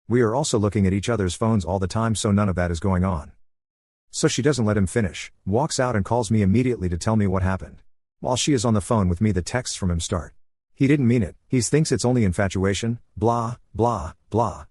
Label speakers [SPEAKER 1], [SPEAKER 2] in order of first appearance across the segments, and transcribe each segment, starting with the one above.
[SPEAKER 1] We are also looking at each other's phones all the time, so none of that is going on. So she doesn't let him finish, walks out and calls me immediately to tell me what happened. While she is on the phone with me, the texts from him start. He didn't mean it, he thinks it's only infatuation, blah, blah, blah.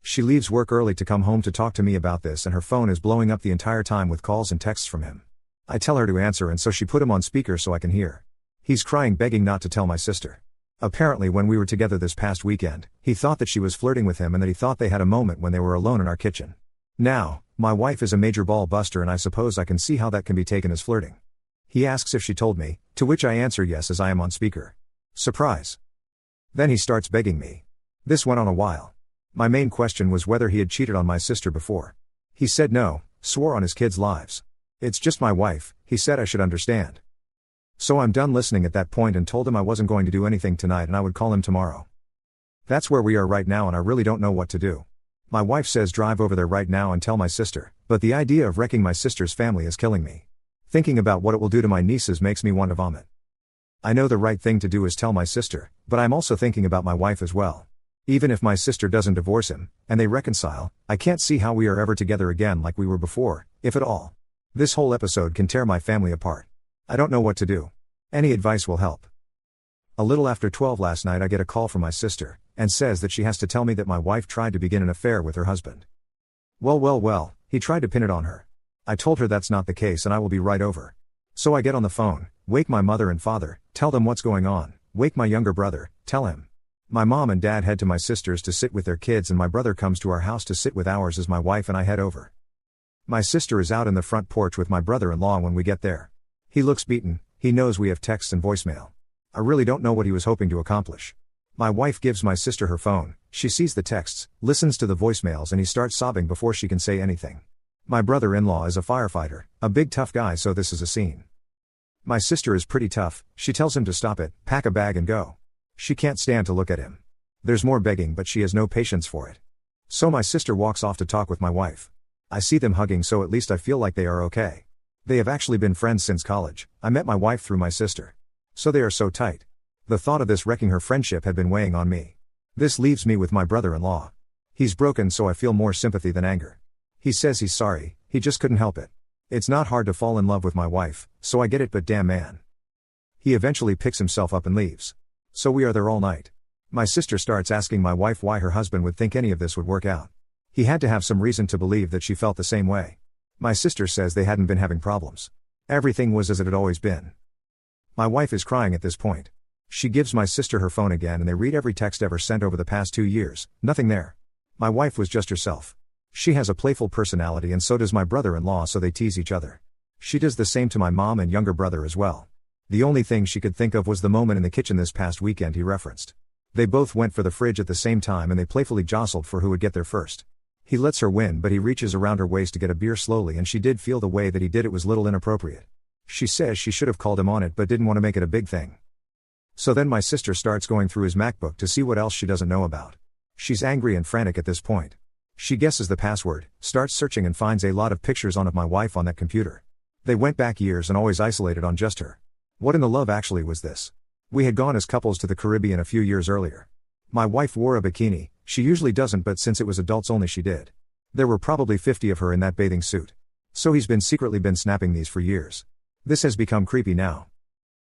[SPEAKER 1] She leaves work early to come home to talk to me about this, and her phone is blowing up the entire time with calls and texts from him. I tell her to answer, and so she put him on speaker so I can hear. He's crying, begging not to tell my sister. Apparently when we were together this past weekend, he thought that she was flirting with him and that he thought they had a moment when they were alone in our kitchen. Now, my wife is a major ball buster, and I suppose I can see how that can be taken as flirting. He asks if she told me, to which I answer yes as I am on speaker. Surprise. Then he starts begging me. This went on a while. My main question was whether he had cheated on my sister before. He said no, swore on his kids' lives. It's just my wife, he said I should understand. So I'm done listening at that point and told him I wasn't going to do anything tonight and I would call him tomorrow. That's where we are right now, and I really don't know what to do. My wife says drive over there right now and tell my sister, but the idea of wrecking my sister's family is killing me. Thinking about what it will do to my nieces makes me want to vomit. I know the right thing to do is tell my sister, but I'm also thinking about my wife as well. Even if my sister doesn't divorce him, and they reconcile, I can't see how we are ever together again like we were before, if at all. This whole episode can tear my family apart. I don't know what to do. Any advice will help. A little after 12 last night I get a call from my sister, and says that she has to tell me that my wife tried to begin an affair with her husband. Well, he tried to pin it on her. I told her that's not the case and I will be right over. So I get on the phone, wake my mother and father, tell them what's going on, wake my younger brother, tell him. My mom and dad head to my sister's to sit with their kids, and my brother comes to our house to sit with ours as my wife and I head over. My sister is out in the front porch with my brother-in-law when we get there. He looks beaten, he knows we have texts and voicemail. I really don't know what he was hoping to accomplish. My wife gives my sister her phone, she sees the texts, listens to the voicemails, and he starts sobbing before she can say anything. My brother-in-law is a firefighter, a big tough guy, so this is a scene. My sister is pretty tough, she tells him to stop it, pack a bag and go. She can't stand to look at him. There's more begging, but she has no patience for it. So my sister walks off to talk with my wife. I see them hugging, so at least I feel like they are okay. They have actually been friends since college. I met my wife through my sister. So they are so tight. The thought of this wrecking her friendship had been weighing on me. This leaves me with my brother-in-law. He's broken, so I feel more sympathy than anger. He says he's sorry, he just couldn't help it. It's not hard to fall in love with my wife, so I get it, but damn man. He eventually picks himself up and leaves. So we are there all night. My sister starts asking my wife why her husband would think any of this would work out. He had to have some reason to believe that she felt the same way. My sister says they hadn't been having problems. Everything was as it had always been. My wife is crying at this point. She gives my sister her phone again and they read every text ever sent over the past 2 years, nothing there. My wife was just herself. She has a playful personality and so does my brother-in-law, so they tease each other. She does the same to my mom and younger brother as well. The only thing she could think of was the moment in the kitchen this past weekend he referenced. They both went for the fridge at the same time and they playfully jostled for who would get there first. He lets her win, but he reaches around her waist to get a beer slowly, and she did feel the way that he did it was little inappropriate. She says she should have called him on it but didn't want to make it a big thing. So then my sister starts going through his MacBook to see what else she doesn't know about. She's angry and frantic at this point. She guesses the password, starts searching and finds a lot of pictures of my wife on that computer. They went back years and always isolated on just her. What in the love actually was this? We had gone as couples to the Caribbean a few years earlier. My wife wore a bikini, she usually doesn't, but since it was adults only she did. There were probably 50 of her in that bathing suit. So he's secretly been snapping these for years. This has become creepy now.